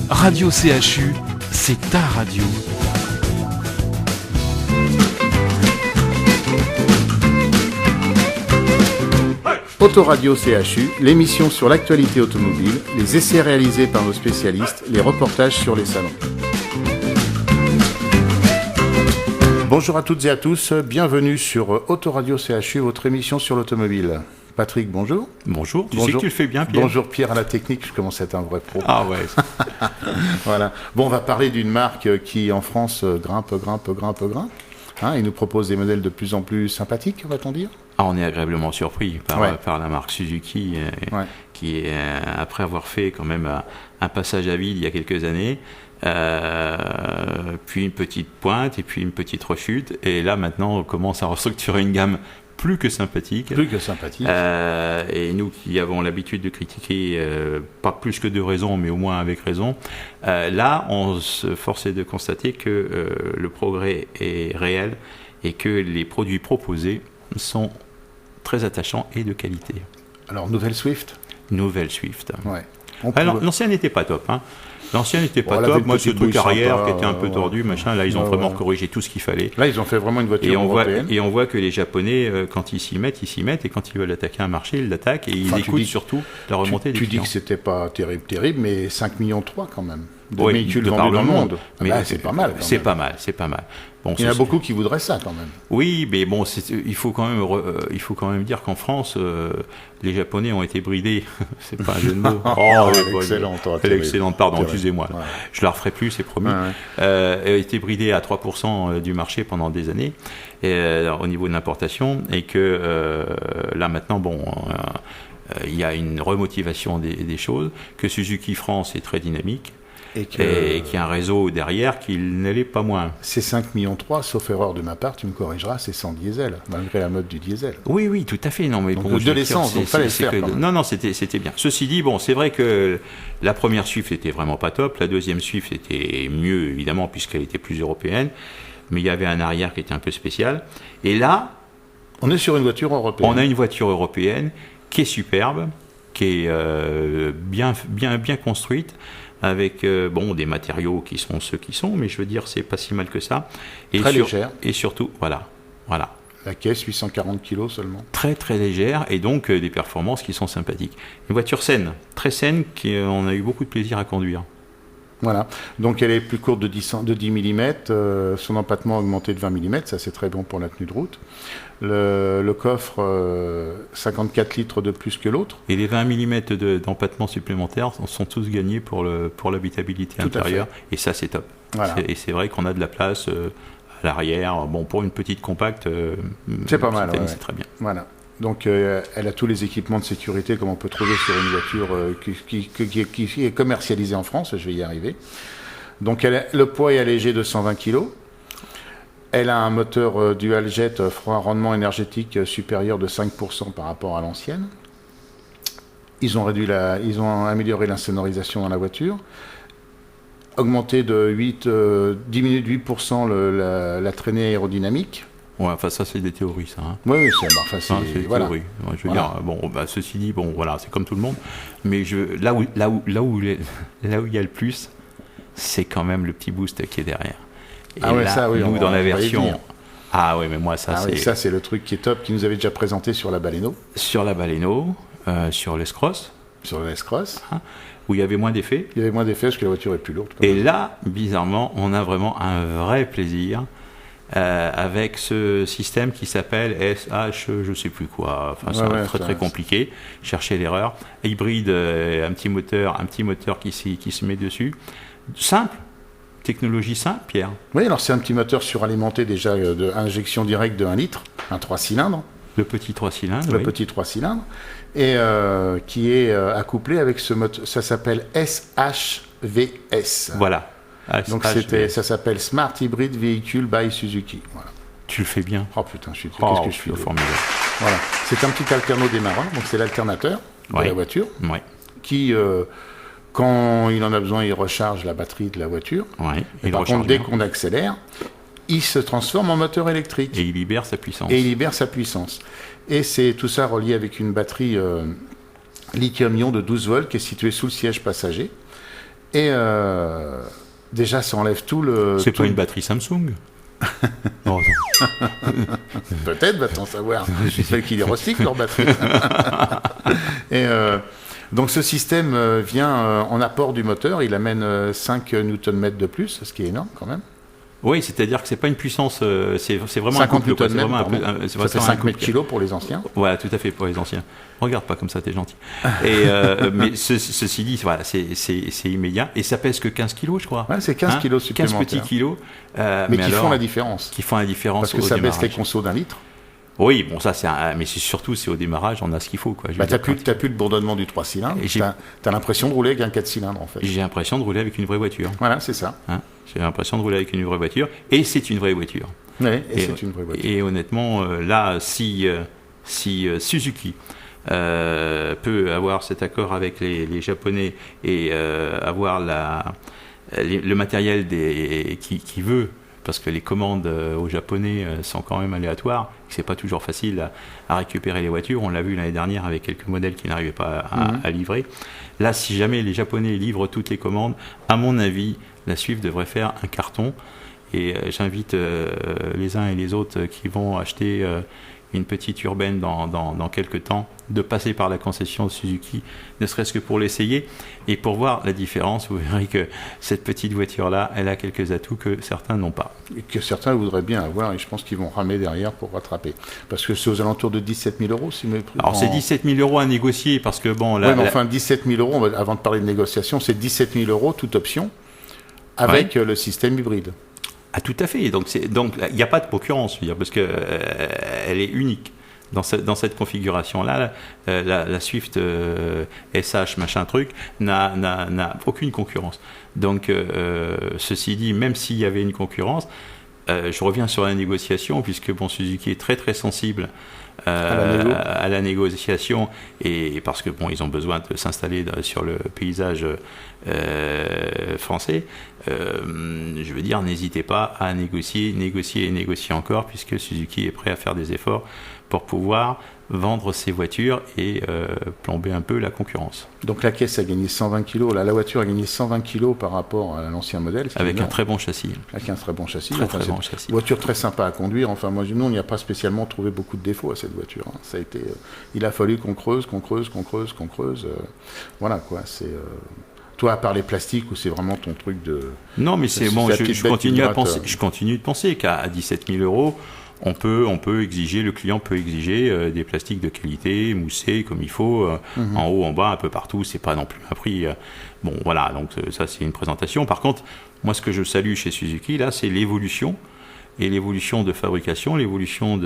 Radio CHU, c'est ta radio. Autoradio CHU, l'émission sur l'actualité automobile, les essais réalisés par nos spécialistes, les reportages sur les salons. Bonjour à toutes et à tous, bienvenue sur Autoradio CHU, votre émission sur l'automobile. Patrick, bonjour. Bonjour, tu sais que tu le fais bien, Pierre. Bonjour Pierre à la technique, je commence à être un vrai pro. Ah ouais. Voilà. Bon, on va parler d'une marque qui en France grimpe. Hein, il nous propose des modèles de plus en plus sympathiques, va-t-on dire. Ah, on est agréablement surpris par la marque Suzuki, qui, après avoir fait quand même un passage à vide il y a quelques années, puis une petite pointe et puis une petite rechute, et là maintenant on commence à restructurer une gamme plus que sympathique. Et nous qui avons l'habitude de critiquer, pas plus que de raison, mais au moins avec raison, là on se force de constater que le progrès est réel et que les produits proposés sont très attachants et de qualité. Alors, nouvelle Swift. Ouais. Alors, l'ancienne n'était pas top, hein. L'ancien n'était pas top. Moi, ce truc arrière qui était un peu tordu, machin, là, ils ont vraiment corrigé tout ce qu'il fallait. Là, ils ont fait vraiment une voiture européenne. Et on voit que les Japonais, quand ils s'y mettent, et quand ils veulent attaquer un marché, ils l'attaquent, et ils écoutent surtout la remontée des clients. Tu dis que c'était pas terrible, mais 5,3 millions quand même de véhicules vendus dans le monde. Mais là, c'est pas mal. C'est pas mal. Bon, il y en a beaucoup qui voudraient ça quand même. Oui, mais bon, il faut quand même dire qu'en France, les Japonais ont été bridés. C'est pas un jeu de mots. Excellente, pardon, excusez-moi. Ouais. Je la referai plus, c'est promis. Ont été bridés à 3% du marché pendant des années au niveau de l'importation, et que là maintenant, il y a une remotivation des choses, que Suzuki France est très dynamique. Et qu'il y a un réseau derrière qui ne l'est pas moins. C'est 5,3 millions, sauf erreur de ma part, tu me corrigeras, c'est sans diesel, malgré la mode du diesel. Oui, tout à fait. Non, mais donc de l'essence, donc fallait le faire. Non, c'était bien. Ceci dit, c'est vrai que la première Swift était vraiment pas top, la deuxième Swift était mieux, évidemment, puisqu'elle était plus européenne, mais il y avait un arrière qui était un peu spécial. Et là... On est sur une voiture européenne. On a une voiture européenne qui est superbe, qui est bien construite, avec des matériaux qui sont ceux qui sont, mais je veux dire, c'est pas si mal que ça. Et très légère. Et surtout, voilà. La caisse, 840 kg seulement. Très très légère, et donc des performances qui sont sympathiques. Une voiture saine, très saine, on a eu beaucoup de plaisir à conduire. Voilà, donc elle est plus courte de 10 mm, son empattement a augmenté de 20 mm, ça c'est très bon pour la tenue de route. Le coffre, 54 litres de plus que l'autre. Et les 20 mm d'empattement supplémentaires sont tous gagnés pour l'habitabilité intérieure, et ça c'est top. Voilà. Et c'est vrai qu'on a de la place à l'arrière, pour une petite compacte, c'est pas mal, c'est très bien. Voilà. Donc elle a tous les équipements de sécurité comme on peut trouver sur une voiture qui est commercialisée en France, je vais y arriver. Donc le poids est allégé de 120 kg. Elle a un moteur dual jet offrant un rendement énergétique supérieur de 5% par rapport à l'ancienne. Ils ont amélioré l'insonorisation dans la voiture, augmenté diminué de 8% la traînée aérodynamique. Ouais, enfin ça c'est des théories, ça. Hein. Oui, c'est des théories. Ouais, je veux dire, ceci dit, c'est comme tout le monde. Mais là où il y a le plus, c'est quand même le petit boost qui est derrière. Et nous dans la version. Ah oui, mais moi ça c'est. Ça c'est le truc qui est top, qui nous avait déjà présenté sur la Baleno. Sur la Baleno, sur l'S-Cross. Sur le S-Cross. Hein, où il y avait moins d'effets. Il y avait moins d'effets parce que la voiture est plus lourde. Et là, bizarrement, on a vraiment un vrai plaisir. Avec ce système qui s'appelle SH, je sais plus quoi, c'est très compliqué, chercher l'erreur, hybride, un petit moteur qui se met dessus, simple, technologie simple, Pierre. Oui, alors c'est un petit moteur suralimenté déjà d'injection directe de 1 litre, un 3 cylindres. Le petit 3 cylindres. Petit 3 cylindres, et qui est accouplé avec ce moteur, ça s'appelle SHVS. Voilà. Donc ça s'appelle Smart Hybrid Vehicle by Suzuki. Voilà. Tu le fais bien. Oh putain, qu'est-ce que je suis formidable. Voilà. C'est un petit alterno démarreur, donc c'est l'alternateur de la voiture, qui, quand il en a besoin, il recharge la batterie de la voiture. Et par contre, dès qu'on accélère, il se transforme en moteur électrique. Et il libère sa puissance. Et c'est tout ça relié avec une batterie lithium-ion de 12 volts qui est située sous le siège passager. Et déjà, ça enlève tout le... C'est pas une batterie Samsung? Non. Peut-être, va-t-on savoir. Celle qui les recycle leur batterie. Et donc ce système vient en apport du moteur. Il amène 5 Nm de plus, ce qui est énorme quand même. Oui, c'est-à-dire que c'est pas une puissance, c'est vraiment 50 un couple. Nm, ça fait 5 mètres kilos pour les anciens. Voilà, tout à fait, pour les anciens. Regarde pas comme ça, t'es gentil. Et, mais ceci dit, voilà, c'est immédiat. Et ça pèse que 15 kilos, je crois. Ouais, c'est 15 kilos supplémentaires. 15 petits kilos. Mais qui font la différence. Qui font la différence. Parce que ça baisse les consos d'1 litre. Oui, bon, ça, mais c'est au démarrage, on a ce qu'il faut. T'as plus le bourdonnement du 3 cylindres. T'as l'impression de rouler avec un 4 cylindres, en fait. J'ai l'impression de rouler avec une vraie voiture. Voilà, c'est ça. J'ai l'impression de rouler avec une vraie voiture. Et c'est une vraie voiture. Oui, c'est une vraie voiture. Et honnêtement, là, si Suzuki peut avoir cet accord avec les Japonais et avoir le matériel qui veut, parce que les commandes aux Japonais sont quand même aléatoires, c'est pas toujours facile à récupérer les voitures. On l'a vu l'année dernière avec quelques modèles qui n'arrivaient pas à livrer. Là, si jamais les Japonais livrent toutes les commandes, à mon avis, la Swift devrait faire un carton. Et j'invite les uns et les autres qui vont acheter une petite urbaine dans quelques temps, de passer par la concession Suzuki, ne serait-ce que pour l'essayer et pour voir la différence. Vous verrez que cette petite voiture-là, elle a quelques atouts que certains n'ont pas. Et que certains voudraient bien avoir, et je pense qu'ils vont ramer derrière pour rattraper. Parce que c'est aux alentours de 17 000 euros. Alors c'est 17 000 euros à négocier, parce que bon... Oui, mais enfin 17 000 euros, avant de parler de négociation, c'est 17 000 euros, toute option, avec le système hybride. Ah, tout à fait. Donc il n'y a pas de concurrence, je veux dire, parce que elle est unique dans cette configuration-là. La Swift SH machin truc n'a aucune concurrence. Donc ceci dit, même s'il y avait une concurrence, je reviens sur la négociation, puisque bon, Suzuki est très très sensible à la négociation, et parce que bon, ils ont besoin de s'installer sur le paysage français. Je veux dire, n'hésitez pas à négocier encore, puisque Suzuki est prêt à faire des efforts pour pouvoir vendre ses voitures et plomber un peu la concurrence. Donc la caisse a gagné 120 kg, la voiture a gagné 120 kg par rapport à l'ancien modèle. Avec un très bon châssis. Avec un très bon châssis. Très bon châssis. Voiture très sympa à conduire. Enfin, nous, on n'y a pas spécialement trouvé beaucoup de défauts à cette voiture. Ça a été, il a fallu qu'on creuse. Voilà quoi, c'est... Toi, à part les plastiques, où c'est vraiment ton truc de... Non, mais c'est bon, je continue de penser qu'à 17 000 euros, on peut exiger, le client peut exiger des plastiques de qualité, moussés comme il faut, en haut, en bas, un peu partout. C'est pas non plus un prix. Bon, voilà, donc ça, c'est une présentation. Par contre, moi, ce que je salue chez Suzuki, là, c'est l'évolution. Et l'évolution de fabrication, l'évolution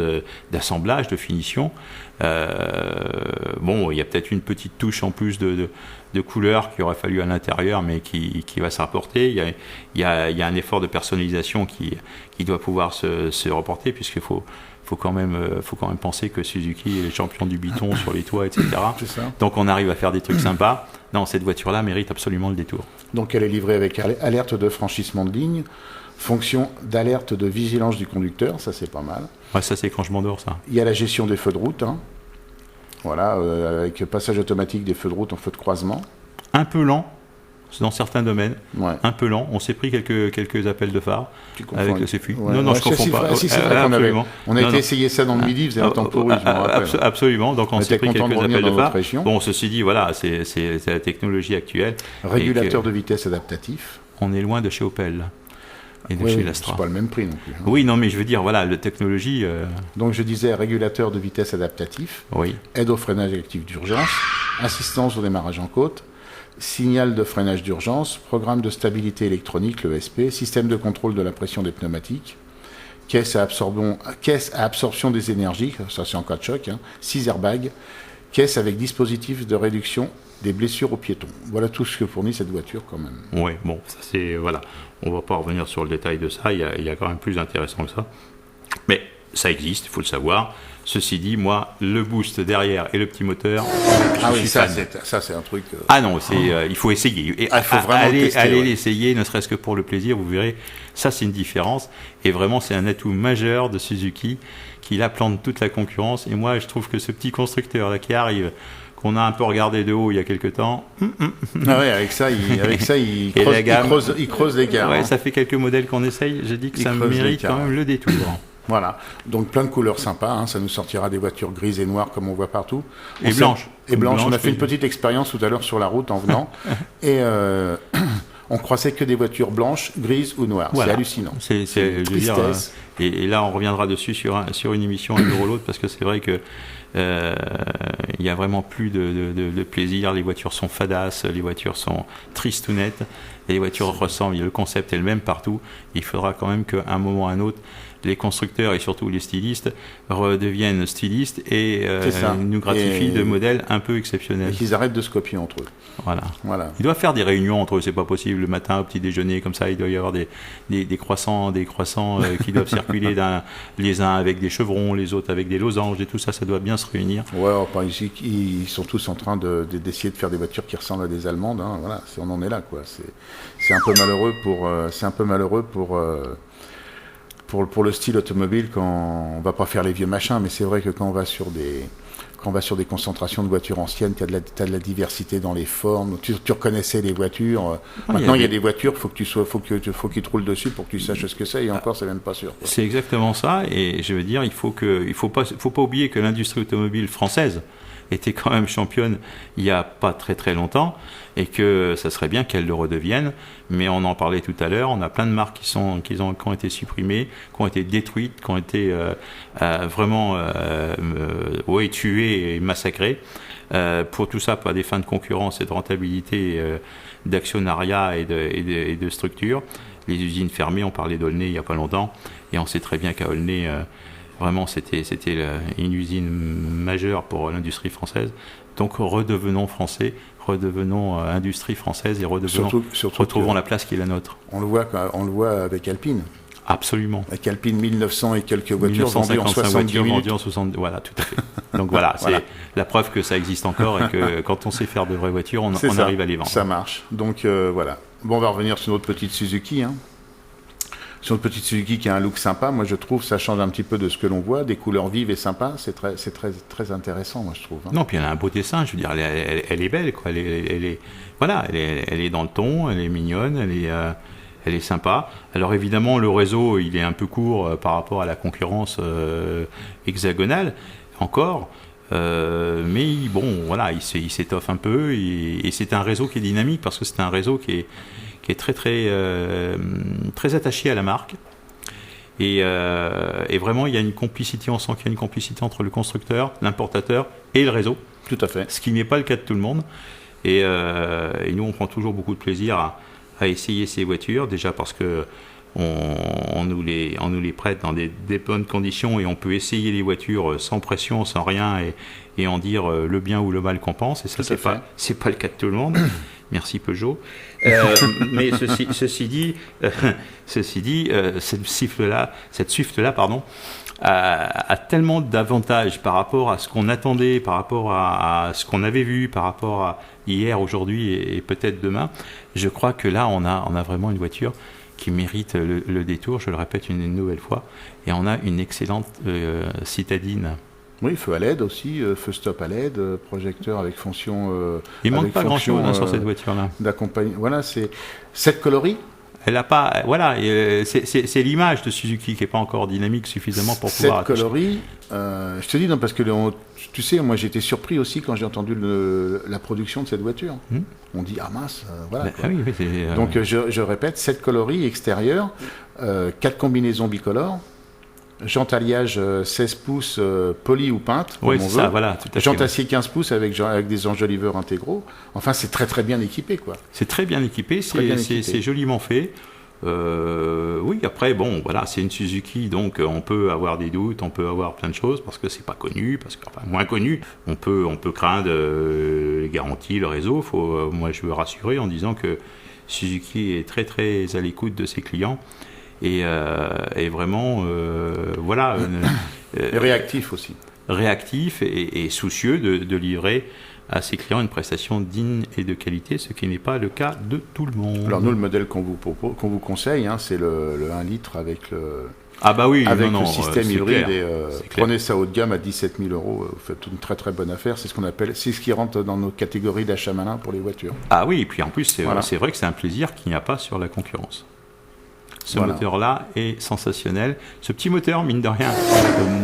d'assemblage, de finition. Bon, il y a peut-être une petite touche en plus de couleur qu'il aurait fallu à l'intérieur, mais qui va se rapporter. Il y a un effort de personnalisation qui doit pouvoir se reporter, puisqu'il faut quand même penser que Suzuki est le champion du biton sur les toits, etc. C'est ça. Donc on arrive à faire des trucs sympas. Non, cette voiture-là mérite absolument le détour. Donc elle est livrée avec alerte de franchissement de ligne, fonction d'alerte de vigilance du conducteur, ça c'est pas mal. Ouais, ça c'est quand je m'endors, ça. Il y a la gestion des feux de route, voilà, avec passage automatique des feux de route en feu de croisement. Un peu lent, dans certains domaines, un peu lent. On s'est pris quelques appels de phare avec le CFU. Ouais. Non, je confonds pas. Si, c'est vrai qu'on a été essayer ça dans le Midi, vous avez un temps pourri, je me rappelle. Absolument, donc on s'est pris quelques appels de phare. Région. Bon, ceci dit, voilà, c'est la technologie actuelle. Régulateur de vitesse adaptatif. On est loin de chez Opel. Et de chez l'Astra. C'est pas le même prix non plus. Oui, non, mais je veux dire, voilà, la technologie... Donc je disais régulateur de vitesse adaptatif, aide au freinage actif d'urgence, assistance au démarrage en côte, signal de freinage d'urgence, programme de stabilité électronique, le ESP, système de contrôle de la pression des pneumatiques, caisse à absorption des énergies, ça c'est en cas de choc, 6 airbags, caisse avec dispositif de réduction des blessures aux piétons. Voilà tout ce que fournit cette voiture quand même. Oui, bon, ça c'est... Voilà. On ne va pas revenir sur le détail de ça, il y a quand même plus intéressant que ça. Mais ça existe, il faut le savoir. Ceci dit, moi, le boost derrière et le petit moteur... Ah oui, ça c'est un truc... Ah non, il faut essayer. Et il faut vraiment aller l'essayer, ne serait-ce que pour le plaisir, vous verrez, ça c'est une différence. Et vraiment, c'est un atout majeur de Suzuki qui là plante toute la concurrence. Et moi, je trouve que ce petit constructeur là qui arrive, qu'on a un peu regardé de haut il y a quelques temps. Ah ouais, avec ça, il creuse les gammes. Ouais, ça fait quelques modèles qu'on essaye. J'ai dit que ça mérite quand même le détour. Voilà, donc plein de couleurs sympas, ça nous sortira des voitures grises et noires comme on voit partout. Et blanches. On a fait une petite expérience tout à l'heure sur la route en venant, et on croisait que des voitures blanches, grises ou noires. Voilà. C'est hallucinant. C'est une tristesse. Et là, on reviendra dessus sur une émission un jour ou l'autre, parce que c'est vrai que il y a vraiment plus de plaisir. Les voitures sont fadasses, les voitures sont tristounettes, et les voitures ressemblent. Le concept est le même partout. Il faudra quand même qu'à un moment ou à un autre, les constructeurs et surtout les stylistes redeviennent stylistes et nous gratifient de modèles un peu exceptionnels. Et qu'ils arrêtent de se copier entre eux. Voilà. Ils doivent faire des réunions entre eux, c'est pas possible. Le matin au petit déjeuner, comme ça, il doit y avoir des croissants qui doivent circuler les uns avec des chevrons, les autres avec des losanges et tout ça, ça doit bien se réunir. Ouais, enfin, ici, ils sont tous en train d'essayer de faire des voitures qui ressemblent à des Allemandes. Voilà, on en est là, quoi. C'est un peu malheureux pour le style automobile, quand on va pas faire les vieux machins, mais c'est vrai que quand on va sur des concentrations de voitures anciennes, tu as de la diversité dans les formes, tu reconnaissais les voitures. Maintenant, il y a des voitures, faut qu'ils te roulent dessus pour que tu saches ce que c'est, et encore, c'est même pas sûr. Quoi. C'est exactement ça, et je veux dire, il faut pas oublier que l'industrie automobile française était quand même championne il n'y a pas très très longtemps, et que ça serait bien qu'elle le redevienne, mais on en parlait tout à l'heure, on a plein de marques qui ont été supprimées, qui ont été détruites, qui ont été vraiment tuées et massacrées, pour tout ça, pas des fins de concurrence et de rentabilité, d'actionnariat et de structure. Les usines fermées, on parlait d'Aulnay il n'y a pas longtemps, et on sait très bien qu'à Aulnay, vraiment, c'était une usine majeure pour l'industrie française. Donc, redevenons français, redevenons industrie française et retrouvons la place qui est la nôtre. On le voit avec Alpine. Absolument. Avec Alpine, 1900 et quelques voitures vendues en 70 minutes. Voilà, tout à fait. Donc voilà, c'est la preuve que ça existe encore, et que quand on sait faire de vraies voitures, on arrive à les vendre. Ça marche. Donc voilà. Bon, on va revenir sur notre petite Suzuki. Sur notre petite Suzuki qui a un look sympa, moi je trouve ça change un petit peu de ce que l'on voit, des couleurs vives et sympas, c'est très intéressant, moi je trouve. Non, puis elle a un beau dessin, je veux dire, elle est belle, quoi. Elle est dans le ton, elle est mignonne, elle est sympa. Alors évidemment, le réseau, il est un peu court par rapport à la concurrence hexagonale, encore. Mais bon, voilà, il s'étoffe un peu, et c'est un réseau qui est dynamique, parce que c'est un réseau qui est très très attaché à la marque, et vraiment il y a une complicité, on sent qu'il y a une complicité entre le constructeur, l'importateur et le réseau. Tout à fait. Ce qui n'est pas le cas de tout le monde, et nous on prend toujours beaucoup de plaisir à essayer ces voitures, déjà parce que on nous les prête dans des bonnes conditions, et on peut essayer les voitures sans pression, sans rien, et en dire le bien ou le mal qu'on pense, et ça c'est pas le cas de tout le monde. Merci Peugeot. Mais ceci dit, cette Swift-là, a tellement d'avantages par rapport à ce qu'on attendait, par rapport à ce qu'on avait vu, par rapport à hier, aujourd'hui et peut-être demain. Je crois que là, on a vraiment une voiture qui mérite le détour, je le répète une nouvelle fois, et on a une excellente citadine. Oui, feu à LED aussi, feu stop à LED, projecteur avec fonction. Il manque pas grand-chose sur cette voiture-là. Voilà, c'est cette coloris. Elle a pas, voilà, c'est l'image de Suzuki qui est pas encore dynamique suffisamment pour pouvoir. Cette coloris, je te dis non parce que tu sais, moi j'ai été surpris aussi quand j'ai entendu la production de cette voiture. On dit ah mince, voilà. Quoi. Oui, donc je répète, cette coloris extérieure, 4 combinaisons bicolores. Jante alliage 16 pouces poli ou peinte, comme on veut. Ça, voilà, tout à fait. Jante acier 15 pouces avec des enjoliveurs intégraux. Enfin, c'est très très bien équipé, quoi. C'est très bien équipé, c'est joliment fait. Oui, après, bon, voilà, c'est une Suzuki, donc on peut avoir des doutes, on peut avoir plein de choses, parce que c'est pas connu, moins connu. On peut craindre les garanties, le réseau. Moi, je veux rassurer en disant que Suzuki est très très à l'écoute de ses clients. Et vraiment, voilà. Et réactif aussi. Réactif et soucieux de livrer à ses clients une prestation digne et de qualité, ce qui n'est pas le cas de tout le monde. Alors nous, le modèle qu'on vous conseille, c'est le 1 litre avec Ah bah oui, avec le système hybride. Clair, et prenez ça haut de gamme à 17 000 euros, vous faites une très très bonne affaire. C'est ce qui rentre dans nos catégories d'achat malin pour les voitures. Ah oui, et puis en plus, c'est vrai que c'est un plaisir qu'il n'y a pas sur la concurrence. Ce moteur-là est sensationnel. Ce petit moteur, mine de rien,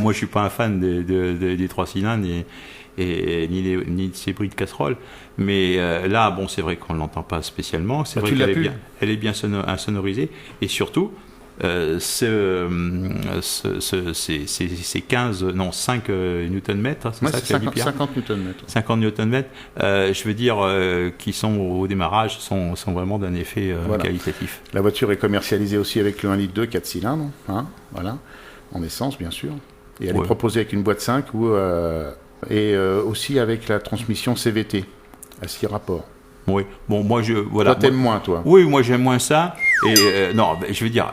moi je suis pas un fan des 3 cylindres ni de ces bris de casserole, mais là, bon, c'est vrai qu'on ne l'entend pas spécialement. C'est vrai qu'elle est bien insonorisée, et surtout, c'est 5 Nm, c'est ça, 50 Nm. 50 Nm, je veux dire, qui sont au démarrage, sont vraiment d'un effet qualitatif. La voiture est commercialisée aussi avec le 1,2 litre 4 cylindres, en essence bien sûr, et elle est proposée avec une boîte 5 et aussi avec la transmission CVT à 6 rapports. Oui, bon, moi Toi, t'aimes moins, toi. Oui, moi j'aime moins ça. Et non, je veux dire,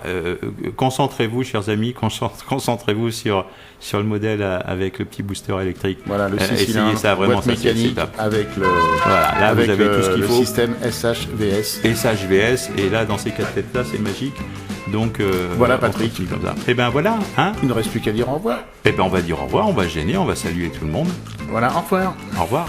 concentrez-vous, chers amis, concentrez-vous sur le modèle avec le petit booster électrique. Voilà, le 6 essayez cylindres, ça vraiment, boîte mécanique avec le. Voilà, là avec vous avez tout ce qu'il faut. Le système SHVS. SHVS, et là dans ces 4 têtes-là, c'est magique. Donc voilà, Patrick. Comme ça. Et ben voilà, hein. Il ne reste plus qu'à dire au revoir. Et ben on va dire au revoir, on va gêner, on va saluer tout le monde. Voilà, au revoir. Au revoir.